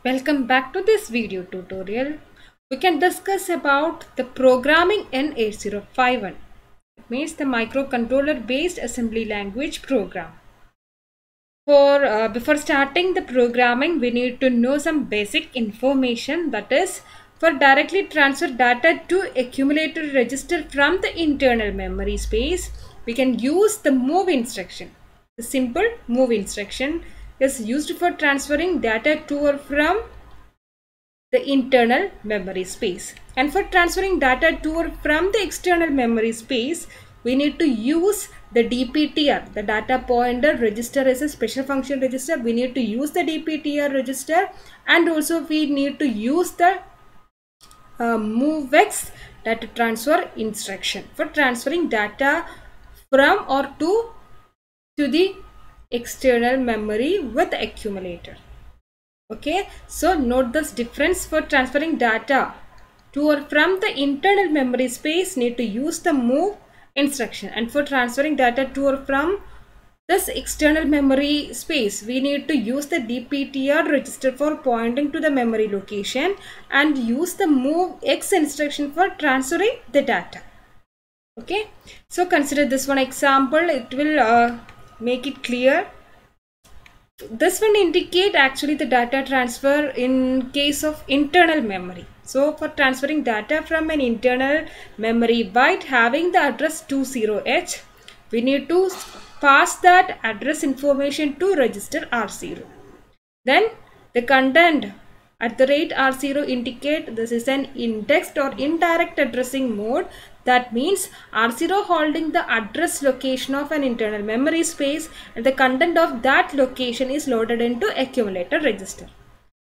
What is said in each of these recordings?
Welcome back to this video tutorial. We can discuss about the programming in 8051. It means the microcontroller based assembly language program. Before starting the programming, we need to know some basic information, that is for directly transfer data to accumulator register from the internal memory space, we can use the move instruction. The simple move instruction is used for transferring data to or from the internal memory space. And for transferring data to or from the external memory space, we need to use the DPTR. The data pointer register is a special function register. We need to use the DPTR register, and also we need to use the MOVX data transfer instruction for transferring data from or to the external memory with the accumulator. Okay, so note this difference. For transferring data to or from the internal memory space, need to use the move instruction, and for transferring data to or from this external memory space, we need to use the DPTR register for pointing to the memory location and use the MOVX instruction for transferring the data. Okay, so consider this one example. It will make it clear. This one indicate actually the data transfer in case of internal memory. So for transferring data from an internal memory byte having the address 20H, we need to pass that address information to register R0. Then the content at the rate R0 indicate this is an indexed or indirect addressing mode. That means R0 holding the address location of an internal memory space, and the content of that location is loaded into accumulator register.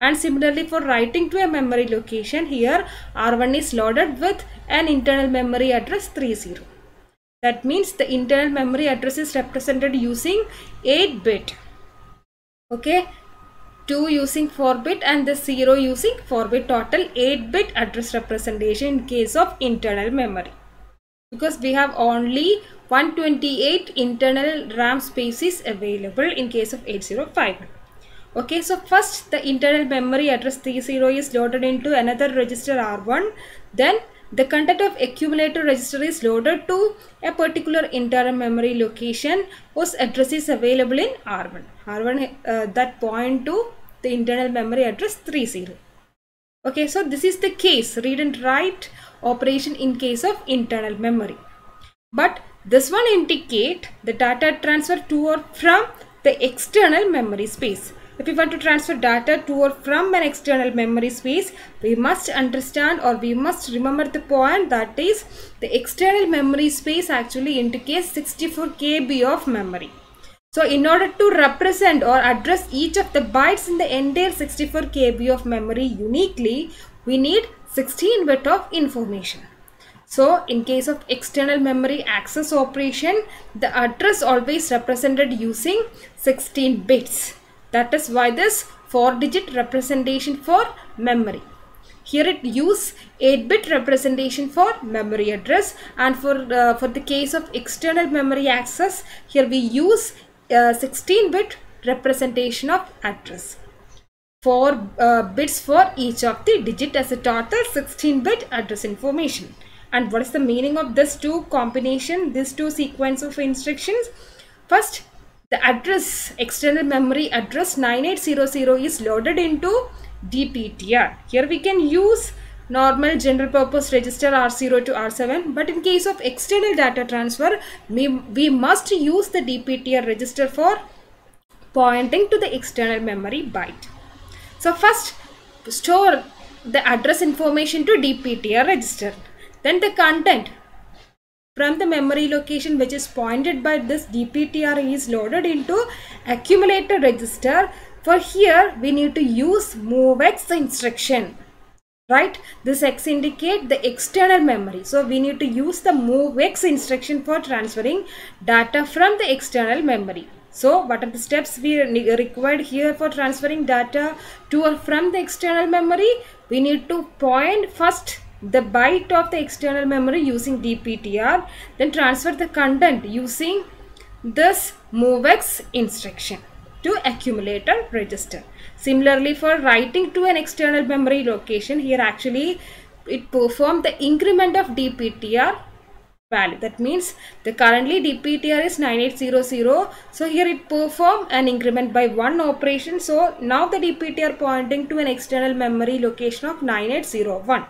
And similarly for writing to a memory location, here R1 is loaded with an internal memory address 30. That means the internal memory address is represented using 8-bit. Okay, 2 using 4-bit and the 0 using 4-bit, total 8-bit address representation in case of internal memory. Because we have only 128 internal RAM spaces available in case of 8051. Okay, so first the internal memory address 30 is loaded into another register R1. Then the content of accumulator register is loaded to a particular internal memory location whose address is available in R1. R1 that point to the internal memory address 30. Okay, so this is the case, read and write operation in case of internal memory. But this one indicate the data transfer to or from the external memory space. If we want to transfer data to or from an external memory space, we must understand or we must remember the point, that is the external memory space actually indicates 64 KB of memory. So in order to represent or address each of the bytes in the entire 64 KB of memory uniquely, we need 16-bit of information. So in case of external memory access operation, the address always represented using 16 bits. That is why this 4-digit representation for memory. Here it use 8-bit representation for memory address, and for the case of external memory access, here we use 16-bit representation of address. 4 bits for each of the digit as a total 16-bit address information. And what is the meaning of this two combination, this two sequence of instructions? First, the address, external memory address 9800 is loaded into DPTR. Here we can use normal general purpose register R0 to R7, but in case of external data transfer, we must use the DPTR register for pointing to the external memory byte. So first store the address information to DPTR register. Then the content from the memory location which is pointed by this DPTR is loaded into accumulator register. For here we need to use MOVX instruction. Right, this X indicate the external memory. So we need to use the MOVX instruction for transferring data from the external memory. So what are the steps we required here for transferring data to or from the external memory? We need to point first the byte of the external memory using DPTR, then transfer the content using this MOVX instruction to accumulator register. Similarly, for writing to an external memory location, here actually it performed the increment of DPTR value. That means the currently DPTR is 9800. So here it perform an increment by one operation. So now the DPTR pointing to an external memory location of 9801.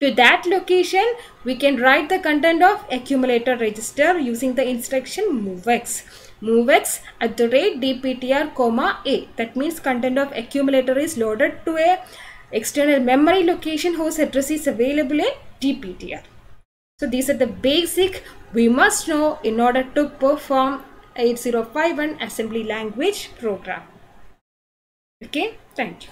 To that location, we can write the content of accumulator register using the instruction MOVX. MOVX at the rate DPTR comma A. That means content of accumulator is loaded to a external memory location whose address is available in DPTR. So these are the basic we must know in order to perform 8051 assembly language program. Okay, thank you.